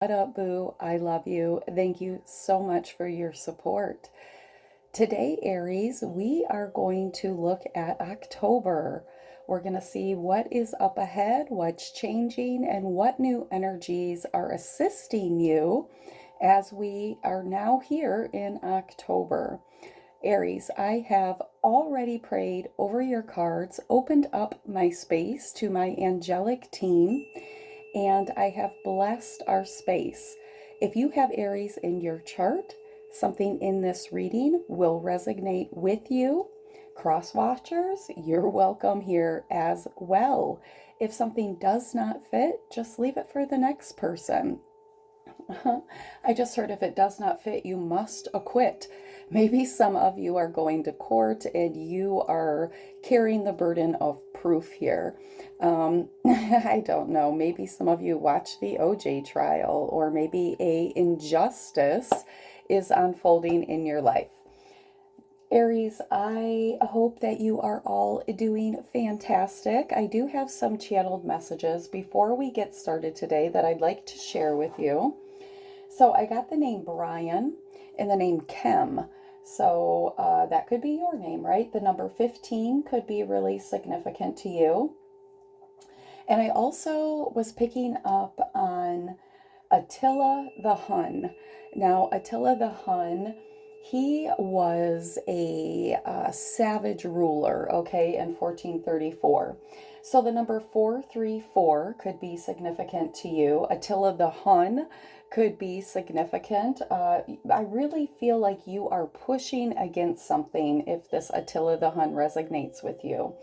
What up, boo? I love you. Thank you so much for your support. Today, Aries, we are going to look at October. We're going to see what is up ahead, what's changing, and what new energies are assisting you as we are now here in October. Aries, I have already prayed over your cards, opened up my space to my angelic team, and I have blessed our space. If you have Aries in your chart, something in this reading will resonate with you. Cross watchers, you're welcome here as well. If something does not fit, just leave it for the next person. I just heard if it does not fit, you must acquit. Maybe some of you are going to court and you are carrying the burden of proof here. I don't know. Maybe some of you watch the OJ trial, or maybe a injustice is unfolding in your life. Aries, I hope that you are all doing fantastic. I do have some channeled messages before we get started today that I'd like to share with you. So I got the name Brian and the name Kim. So that could be your name, right? The number 15 could be really significant to you. And I also was picking up on Attila the Hun. Now, Attila the Hun, he was a savage ruler, okay, in 1434. So the number 434 could be significant to you. Attila the Hun could be significant. I really feel like you are pushing against something if this Attila the Hun resonates with you.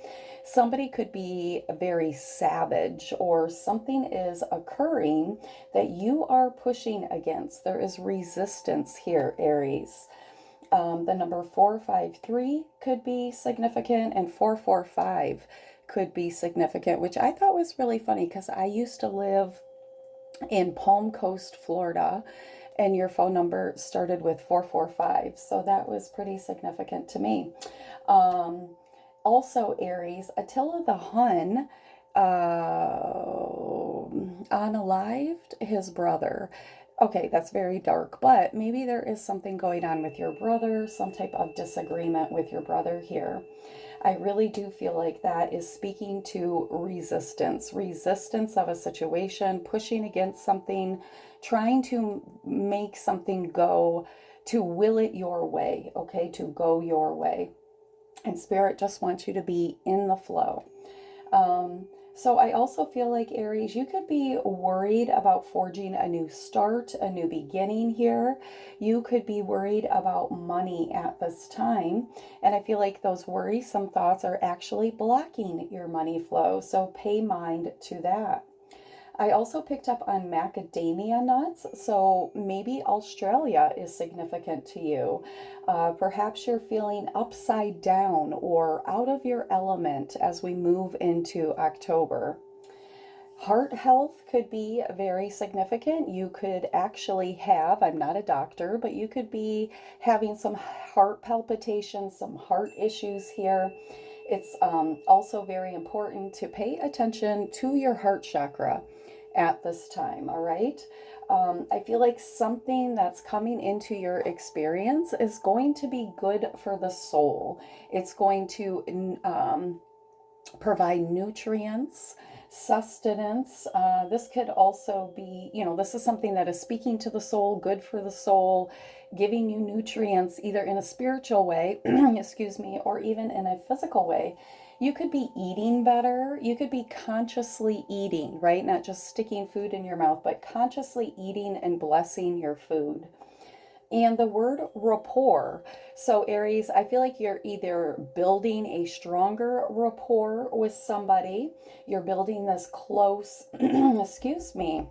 Somebody could be very savage, or something is occurring that you are pushing against. There is resistance here, Aries. The number 453 could be significant, and 445 could be significant, which I thought was really funny because I used to live in Palm Coast, Florida, and your phone number started with 445. So that was pretty significant to me. Also, Aries, Attila the Hun unalived his brother. Okay, that's very dark, but maybe there is something going on with your brother, some type of disagreement with your brother here. I really do feel like that is speaking to resistance of a situation, pushing against something, trying to make something go, to will it your way, okay, to go your way. And Spirit just wants you to be in the flow. So I also feel like, Aries, you could be worried about forging a new start, a new beginning here. You could be worried about money at this time. And I feel like those worrisome thoughts are actually blocking your money flow. So pay mind to that. I also picked up on macadamia nuts, so maybe Australia is significant to you. Perhaps you're feeling upside down or out of your element as we move into October. Heart health could be very significant. You could actually have, I'm not a doctor, but you could be having some heart palpitations, some heart issues here. It's also very important to pay attention to your heart chakra at this time, all right? I feel like something that's coming into your experience is going to be good for the soul. It's going to provide nutrients, sustenance. This could also be, this is something that is speaking to the soul, good for the soul, giving you nutrients either in a spiritual way, excuse me, or even in a physical way. You could be eating better. You could be consciously eating, right? Not just sticking food in your mouth, but consciously eating and blessing your food. And the word rapport. So, Aries, I feel like you're either building a stronger rapport with somebody, you're building this close, excuse me.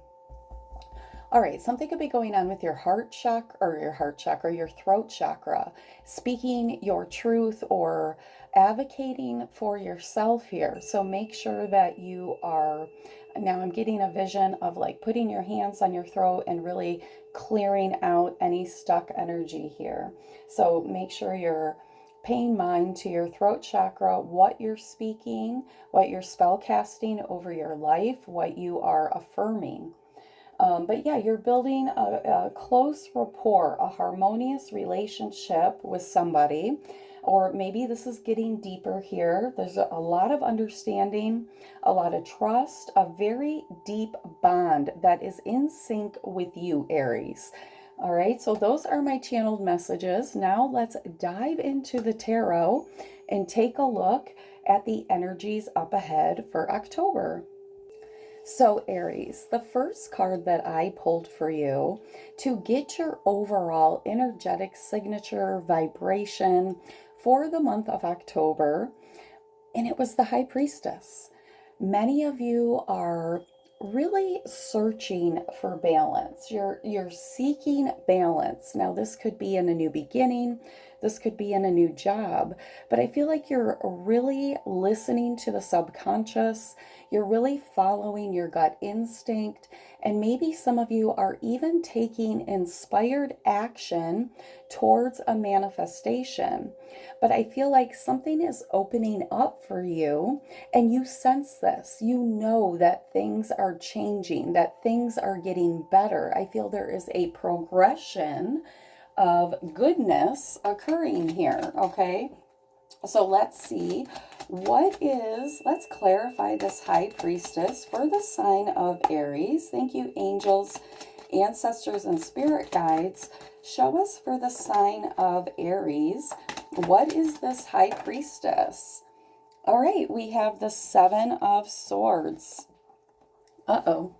All right, something could be going on with your your throat chakra, speaking your truth or advocating for yourself here. So make sure that you are, now I'm getting a vision of like putting your hands on your throat and really clearing out any stuck energy here. So make sure you're paying mind to your throat chakra, what you're speaking, what you're spell casting over your life, what you are affirming. But yeah, you're building a close rapport, a harmonious relationship with somebody. Or maybe this is getting deeper here. There's a lot of understanding, a lot of trust, a very deep bond that is in sync with you, Aries. All right, so those are my channeled messages. Now let's dive into the tarot and take a look at the energies up ahead for October. So, Aries, the first card that I pulled for you to get your overall energetic signature vibration for the month of October, and it was the High Priestess. Many of you are really searching for balance. You're seeking balance. Now this could be in a new beginning, this could be in a new job, but I feel like you're really listening to the subconscious. You're really following your gut instinct, and maybe some of you are even taking inspired action towards a manifestation. But I feel like something is opening up for you, and you sense this. You know that things are changing, that things are getting better. I feel there is a progression of goodness occurring here, okay? So let's see let's clarify this High Priestess for the sign of Aries. Thank you, angels, ancestors, and spirit guides. Show us for the sign of Aries, what is this High Priestess? All right, we have the Seven of Swords. Uh-oh.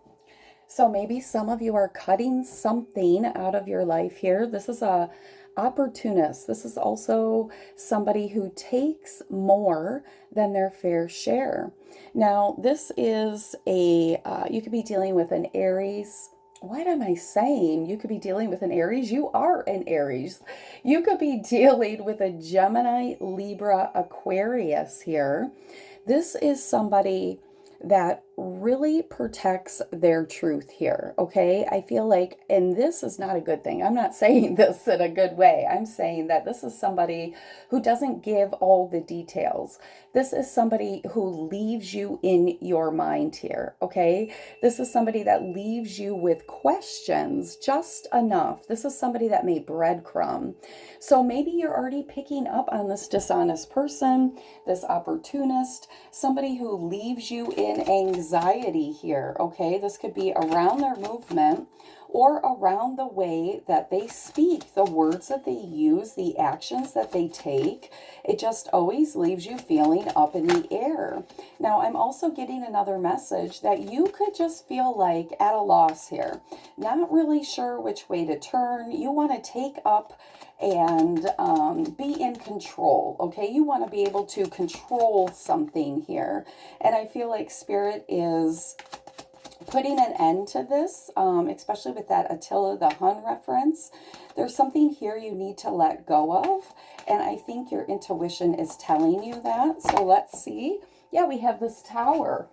So maybe some of you are cutting something out of your life here. This is a opportunist. This is also somebody who takes more than their fair share. Now, this is you could be dealing with an Aries. What am I saying? You could be dealing with an Aries. You are an Aries. You could be dealing with a Gemini, Libra, Aquarius here. This is somebody that really protects their truth here, okay? I feel like, and this is not a good thing. I'm not saying this in a good way. I'm saying that this is somebody who doesn't give all the details. This is somebody who leaves you in your mind here, okay? This is somebody that leaves you with questions just enough. This is somebody that may breadcrumb. So maybe you're already picking up on this dishonest person, this opportunist, somebody who leaves you in anxiety here, okay? This could be around their movement or around the way that they speak, the words that they use, the actions that they take. It just always leaves you feeling up in the air. Now, I'm also getting another message that you could just feel like at a loss here, not really sure which way to turn. You want to take up and be in control, okay? You want to be able to control something here. And I feel like Spirit is putting an end to this, especially with that Attila the Hun reference. There's something here you need to let go of, and I think your intuition is telling you that. So let's see. Yeah, we have this tower.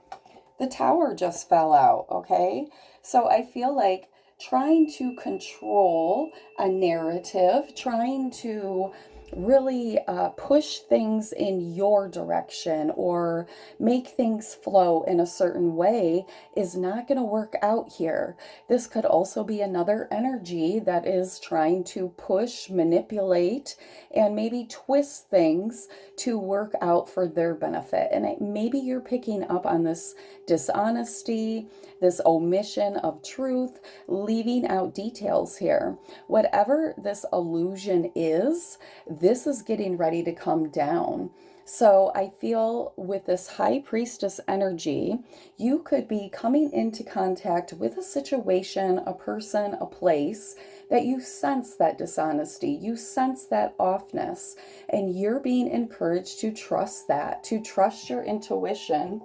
The tower just fell out, okay? So I feel like trying to control a narrative, trying to really push things in your direction or make things flow in a certain way is not going to work out here. This could also be another energy that is trying to push, manipulate, and maybe twist things to work out for their benefit. And maybe you're picking up on this dishonesty, this omission of truth, leaving out details here. Whatever this illusion is, this is getting ready to come down. So I feel with this High Priestess energy, you could be coming into contact with a situation, a person, a place that you sense that dishonesty, you sense that offness, and you're being encouraged to trust that, to trust your intuition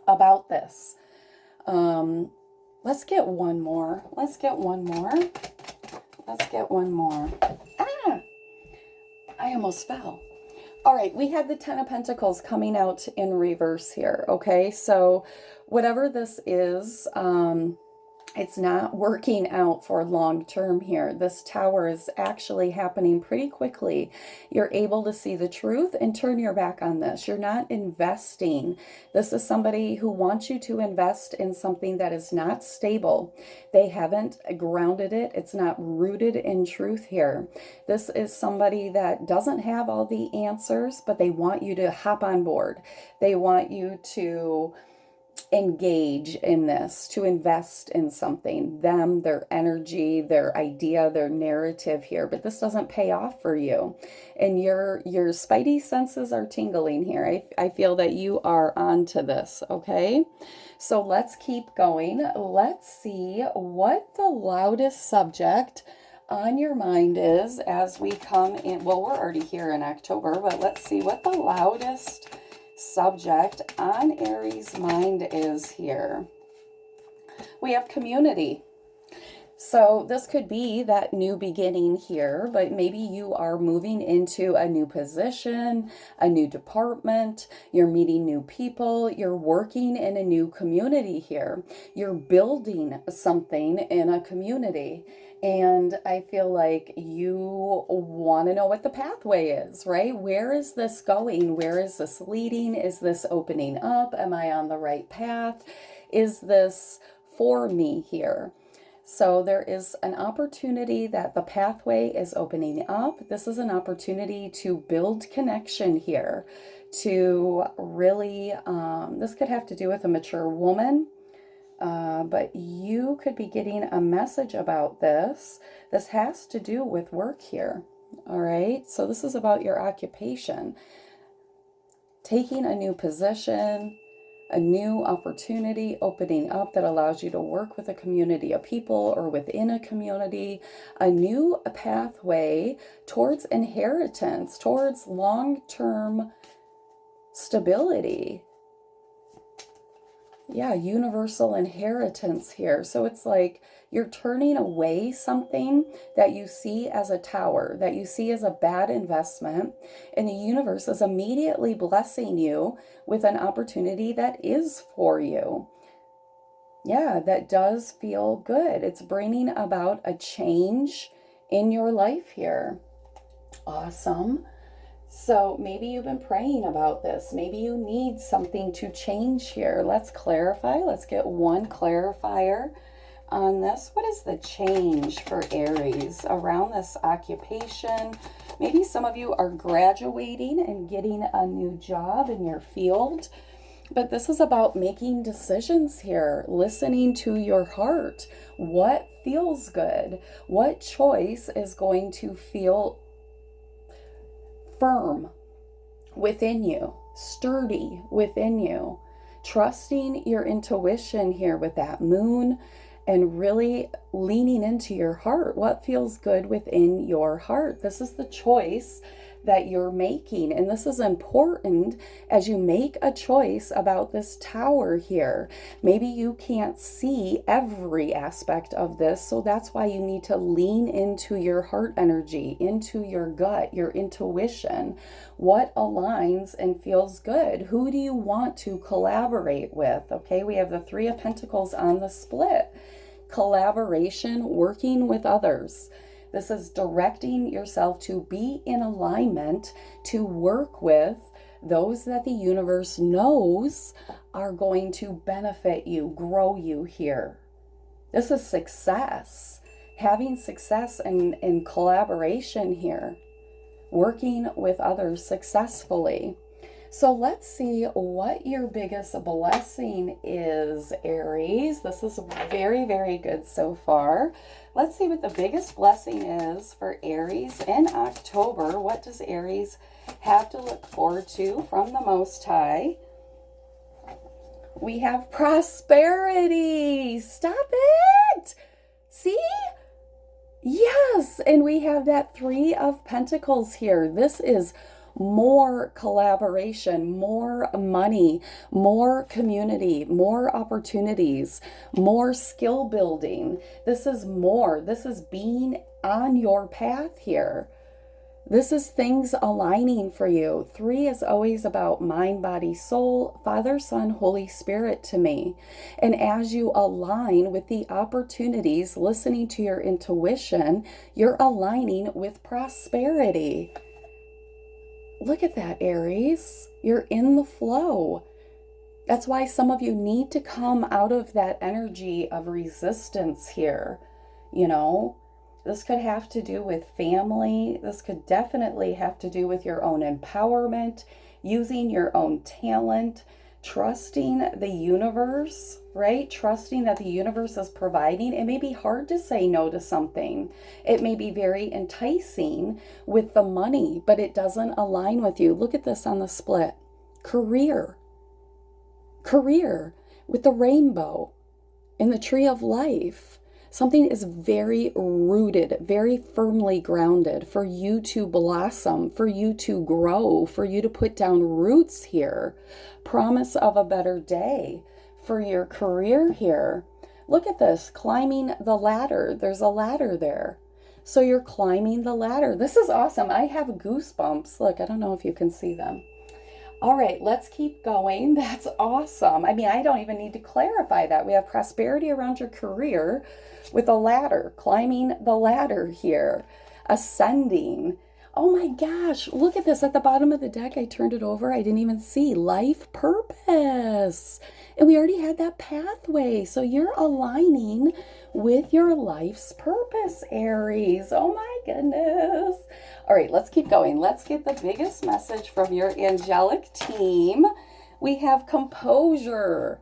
about this. Let's get one more. Let's get one more. Let's get one more. Ah, I almost fell. All right, we had the Ten of Pentacles coming out in reverse here, okay? So whatever this is, It's not working out for long term here. This tower is actually happening pretty quickly. You're able to see the truth and turn your back on this. You're not investing. This is somebody who wants you to invest in something that is not stable. They haven't grounded it. It's not rooted in truth here. This is somebody that doesn't have all the answers, but they want you to hop on board. They want you to engage in this, to invest in something, them, their energy, their idea, their narrative here. But this doesn't pay off for you. And your spidey senses are tingling here. I feel that you are onto this, okay? So let's keep going. Let's see what the loudest subject on your mind is as we come in. Well, we're already here in October, but let's see what the loudest subject on Aries' mind is here. We have community. So this could be that new beginning here, but maybe you are moving into a new position, a new department, you're meeting new people, you're working in a new community here. You're building something in a community. And I feel like you want to know what the pathway is, right? Where is this going? Where is this leading? Is this opening up? Am I on the right path? Is this for me here? So there is an opportunity that the pathway is opening up. This is an opportunity to build connection here, to really, this could have to do with a mature woman. But you could be getting a message about this. This has to do with work here. All right. So this is about your occupation. Taking a new position, a new opportunity opening up that allows you to work with a community of people or within a community, a new pathway towards inheritance, towards long-term stability. Yeah, universal inheritance here. So it's like you're turning away something that you see as a tower, that you see as a bad investment, and the universe is immediately blessing you with an opportunity that is for you. Yeah, that does feel good. It's bringing about a change in your life here. Awesome. So maybe you've been praying about this. Maybe you need something to change here. Let's clarify. Let's get one clarifier on this. What is the change for Aries around this occupation? Maybe some of you are graduating and getting a new job in your field. But this is about making decisions here, listening to your heart. What feels good? What choice is going to feel firm within you, sturdy within you, trusting your intuition here with that moon and really leaning into your heart. What feels good within your heart? This is the choice that you're making. And this is important as you make a choice about this tower here. Maybe you can't see every aspect of this, so that's why you need to lean into your heart energy, into your gut, your intuition. What aligns and feels good? Who do you want to collaborate with? Okay, we have the Three of Pentacles on the split. Collaboration, working with others. This is directing yourself to be in alignment, to work with those that the universe knows are going to benefit you, grow you here. This is success. Having success in collaboration here. Working with others successfully. So let's see what your biggest blessing is, Aries. This is very, very good so far. Let's see what the biggest blessing is for Aries in October. What does Aries have to look forward to from the Most High? We have prosperity. Stop it. See? Yes. And we have that Three of Pentacles here. This is more collaboration, more money, more community, more opportunities, more skill building. This is more. This is being on your path here. This is things aligning for you. 3 is always about mind, body, soul, Father, Son, Holy Spirit to me. And as you align with the opportunities, listening to your intuition, you're aligning with prosperity. Look at that, Aries. You're in the flow. That's why some of you need to come out of that energy of resistance here. You know, this could have to do with family. This could definitely have to do with your own empowerment, using your own talent, trusting the universe, right? Trusting that the universe is providing. It may be hard to say no to something. It may be very enticing with the money, but it doesn't align with you. Look at this on the split. Career with the rainbow in the tree of life. Something is very rooted, very firmly grounded for you to blossom, for you to grow, for you to put down roots here. Promise of a better day for your career here. Look at this, climbing the ladder. There's a ladder there. So you're climbing the ladder. This is awesome. I have goosebumps. Look, I don't know if you can see them. All right, let's keep going. That's awesome. I mean, I don't even need to clarify that. We have prosperity around your career with a ladder, climbing the ladder here, ascending. Oh my gosh, look at this. At the bottom of the deck, I turned it over. I didn't even see life purpose. And we already had that pathway. So you're aligning with your life's purpose, Aries. Oh my goodness. All right, let's keep going. Let's get the biggest message from your angelic team. We have composure.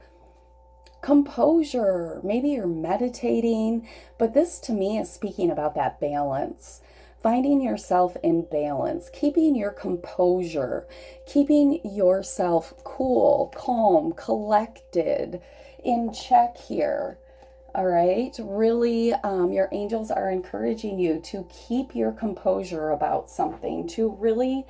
Composure. Maybe you're meditating, but this to me is speaking about that balance. Finding yourself in balance, keeping your composure, keeping yourself cool, calm, collected, in check here. All right, really, your angels are encouraging you to keep your composure about something, to really,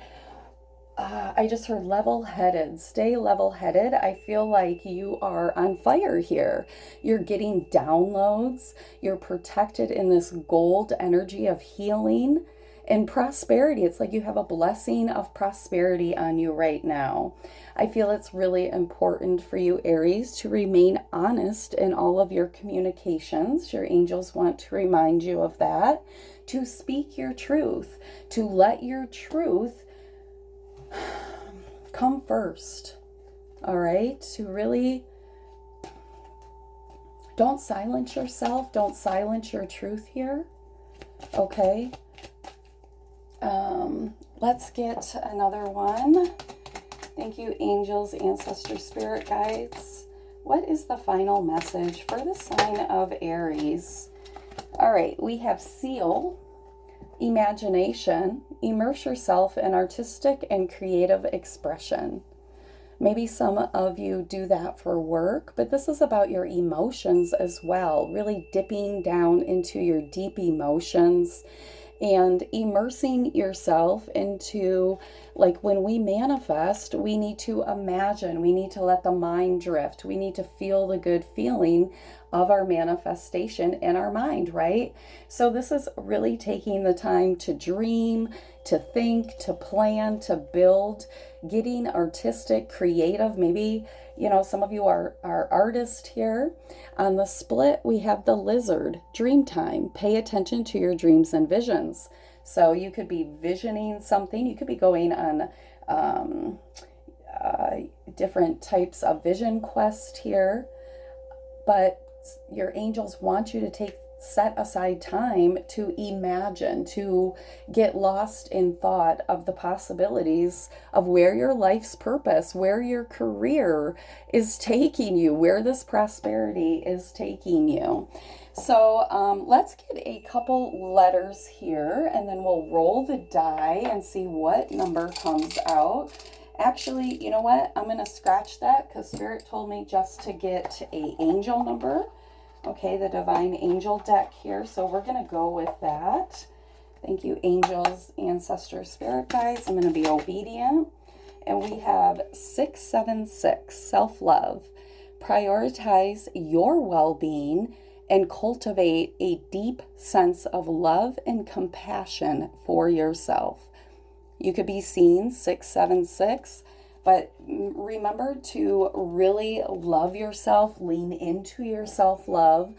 I just heard level-headed, stay level-headed. I feel like you are on fire here. You're getting downloads. You're protected in this gold energy of healing and prosperity. It's like you have a blessing of prosperity on you right now. I feel it's really important for you, Aries, to remain honest in all of your communications. Your angels want to remind you of that, to speak your truth, to let your truth come first. All right, to really don't silence yourself, don't silence your truth here. Okay, let's get another one. Thank you, angels, ancestors, spirit guides. What is the final message for the sign of Aries? All right, we have seal, imagination, immerse yourself in artistic and creative expression. Maybe some of you do that for work, but this is about your emotions as well, really dipping down into your deep emotions and immersing yourself into, like when we manifest, we need to imagine, we need to let the mind drift, we need to feel the good feeling of our manifestation in our mind, right? So this is really taking the time to dream, to think, to plan, to build, getting artistic, creative. Maybe, you know, some of you are artists here. On the split, we have the lizard, dream time. Pay attention to your dreams and visions. So you could be visioning something. You could be going on different types of vision quest here. But your angels want you to set aside time to imagine, to get lost in thought of the possibilities of where your life's purpose, where your career is taking you, where this prosperity is taking you. So let's get a couple letters here, and then we'll roll the die and see what number comes out. Actually, you know what? I'm going to scratch that because Spirit told me just to get a angel number. Okay, the Divine Angel deck here. So we're going to go with that. Thank you, angels, ancestors, spirit guides. I'm going to be obedient. And we have 676, self-love. Prioritize your well-being and cultivate a deep sense of love and compassion for yourself. You could be seen 676, but remember to really love yourself, lean into your self love.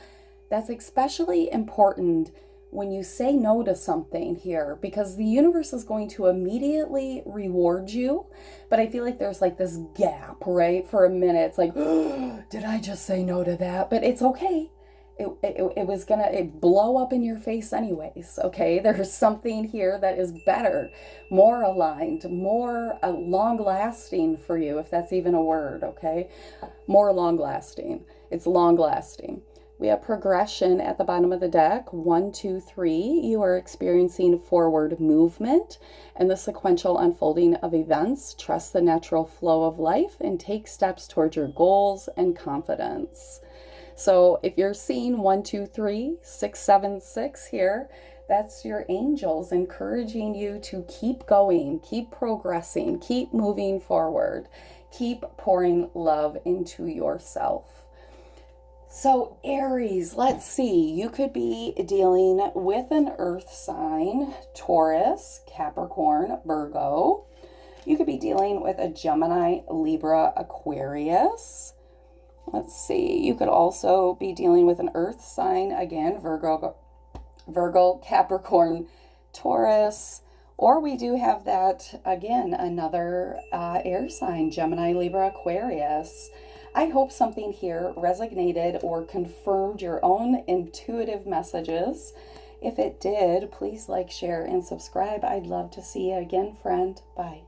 That's especially important when you say no to something here, because the universe is going to immediately reward you. But I feel like there's like this gap, right? For a minute, it's like, oh, did I just say no to that? But it's okay. It was gonna blow up in your face anyways. Okay, there's something here that is better, more aligned, more long lasting for you, if that's even a word. Okay, more long lasting. It's long lasting. We have progression at the bottom of the deck. 1, 2, 3. You are experiencing forward movement and the sequential unfolding of events. Trust the natural flow of life and take steps towards your goals and confidence. So if you're seeing 1, 2, 3, 6, 7, 6 here, that's your angels encouraging you to keep going, keep progressing, keep moving forward, keep pouring love into yourself. So Aries, let's see, you could be dealing with an earth sign, Taurus, Capricorn, Virgo. You could be dealing with a Gemini, Libra, Aquarius. Let's see, you could also be dealing with an earth sign, again, Virgo, Capricorn, Taurus, or we do have that, again, another air sign, Gemini, Libra, Aquarius. I hope something here resonated or confirmed your own intuitive messages. If it did, please like, share, and subscribe. I'd love to see you again, friend. Bye.